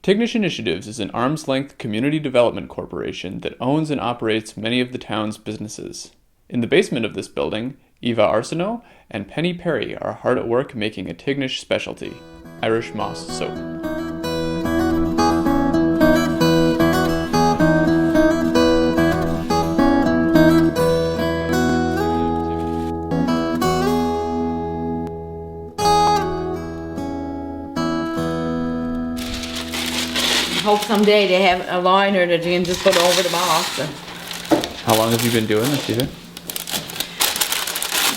Tignish Initiatives is an arm's-length community development corporation that owns and operates many of the town's businesses. In the basement of this building, Eva and Penny Perry are hard at work making a Tignish specialty, Irish moss soap. Hope someday they have a liner that you can just put over the box. How long have you been doing this, Eva?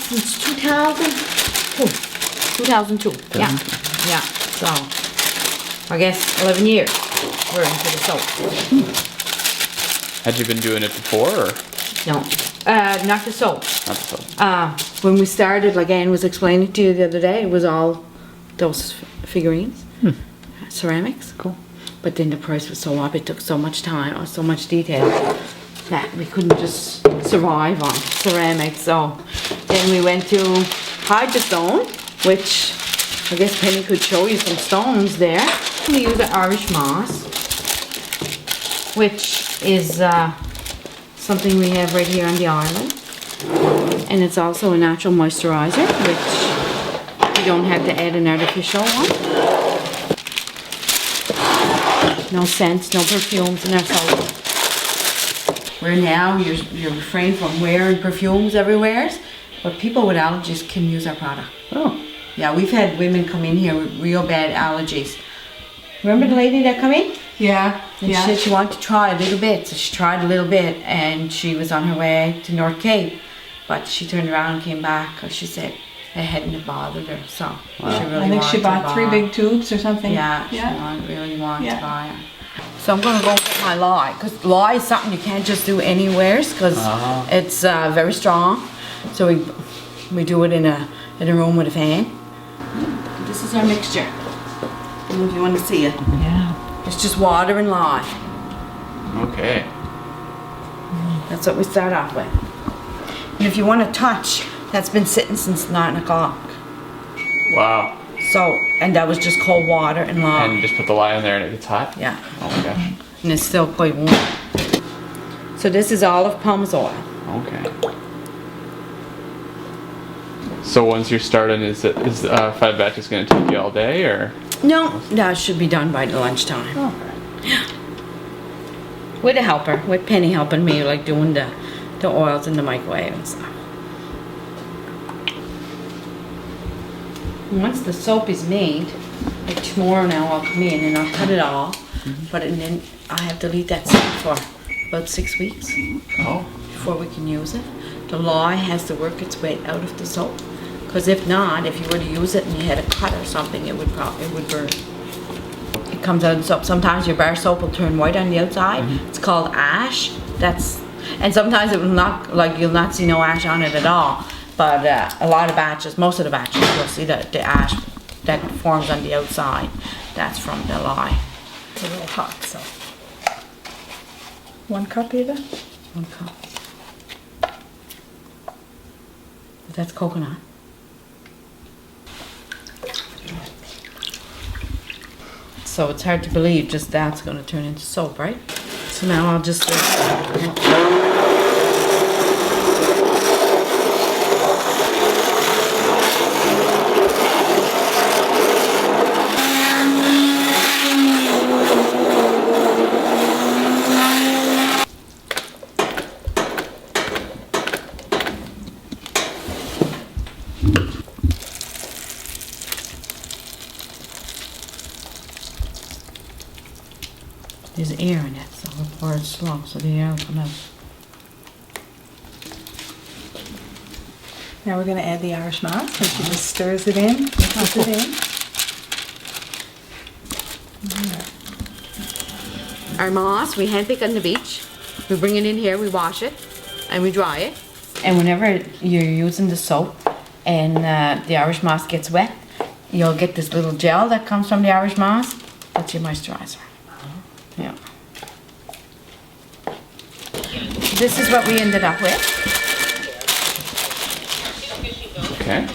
Since 2002. 2002. Yeah. Yeah. So, I guess 11 years we're into the soap. Had you been doing it before, or? No. Not the soap. Not the soap. When we started, like Anne was explaining to you the other day, it was all those figurines, ceramics. Cool. But then the price was so up, it took so much time or so much detail that we couldn't just survive on ceramics. So then we went to hydrostone, which I guess Penny could show you some stones there. We use the Irish moss, which is something we have right here on the island. And it's also a natural moisturizer, which you don't have to add an artificial one. No scents, no perfumes in our soap. Where now you're refrained from wearing perfumes everywhere, but people with allergies can use our product. Oh. Yeah, we've had women come in here with real bad allergies. Remember the lady that come in? Yeah. And she said she wanted to try a little bit, so she tried a little bit, and she was on her way to North Cape, but she turned around and came back because she said it hadn't bothered her, so she really I think she bought 3 big tubes or something. Yeah, she really wanted to buy it. So I'm going to go get my lye, because lye is something you can't just do anywhere, because it's very strong. So we do it in a room with a fan. This is our mixture. I don't know if you want to see it. Yeah. It's just water and lye. Okay. That's what we start off with. And if you want to touch, that's been sitting since 9 o'clock. Wow. So, and that was just cold water and lye. And you just put the lye in there and it gets hot? Yeah. Oh my gosh. And it's still quite warm. So this is olive pomace oil. Okay. So once you're starting, is 5 batches going to take you all day, or? No, that should be done by lunchtime. Okay. Yeah. With a helper, with Penny helping me, like doing the oils in the microwave and stuff. Once the soap is made, like tomorrow now I'll come in and I'll cut it all, and then I have to leave that soap for about 6 weeks before we can use it. The lye has to work its way out of the soap, because if not, if you were to use it and you had a cut or something, it would burn. It comes out in soap. Sometimes your bar soap will turn white on the outside. It's called ash. And sometimes it will not, like you'll not see no ash on it at all. But a lot of batches, most of the batches, you'll see the ash that forms on the outside. That's from the lye. It's a little hot, so. 1 cup either? 1 cup. But that's coconut. So it's hard to believe just that's going to turn into soap, right? So now I'll just there's air in it, so we'll pour it slow so the air will come out. Now we're going to add the Irish moss, and she just stirs it in, mixes it in. Our moss, we hand pick on the beach. We bring it in here, we wash it, and we dry it. And whenever you're using the soap and the Irish moss gets wet, you'll get this little gel that comes from the Irish moss. That's your moisturizer. Yeah. This is what we ended up with. Okay.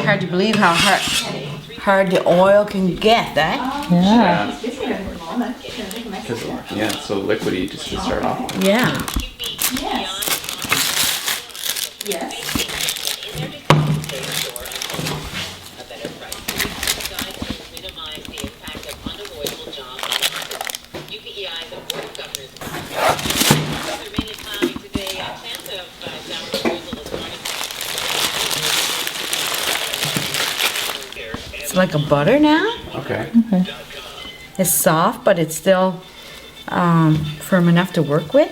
Hard to believe how hard the oil can get, eh? Yeah. Yeah, it's so liquidy just to start off with. Yeah. It's like a butter now. Okay. It's soft, but it's still firm enough to work with.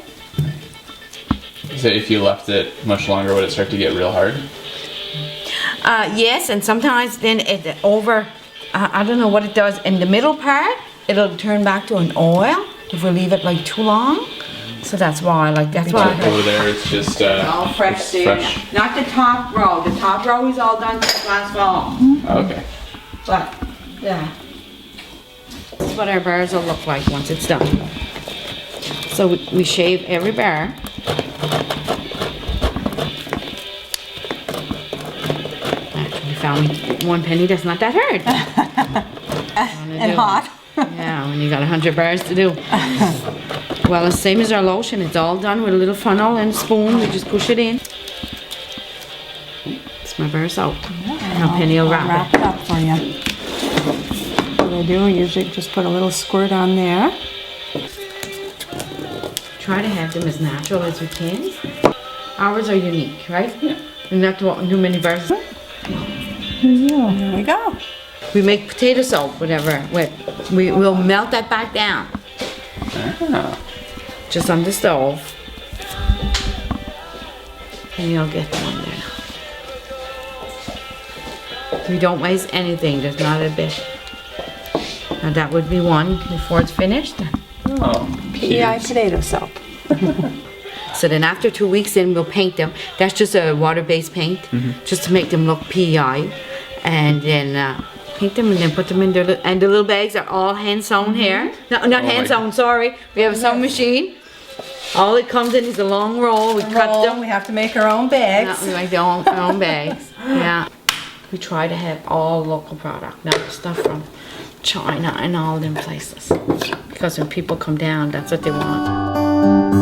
So if you left it much longer, would it start to get real hard? Yes, and sometimes then it over, I don't know what it does. In the middle part, it'll turn back to an oil if we leave it like too long. So that's why, that's why. Over there, it's just All fresh it's there. fresh. Not the top row. The top row is all done since last fall. Okay. But, yeah. This is what our bars will look like once it's done. So we shave every bar. Actually, we found one penny that's not that hard. And hot. Yeah, when you got 100 bars to do. Well, the same as our lotion. It's all done with a little funnel and spoon. We just push it in. It's my bars out. Now Penny will wrap Wrap it up for you. What I do, I usually just put a little squirt on there. Try to have them as natural as we can. Ours are unique, right? Yeah. And not too many bars. Yeah, there we go. We make potato soup, whatever. We'll melt that back down. Ah. Just on the stove. And you'll get one there. We don't waste anything. There's not a bit. Now that would be one before it's finished. Oh, PEI cute. potato soup. So then after 2 weeks then we'll paint them. That's just a water-based paint. Just to make them look PEI. And then paint them and then put them in their and the little bags are all hand sewn here. No, not hand sewn, sorry. We have a sewing machine. All it comes in is a long roll. We cut them. We have to make our own bags. We make our own bags. Yeah. We try to have all local product, not stuff from China and all them places. Because when people come down, that's what they want.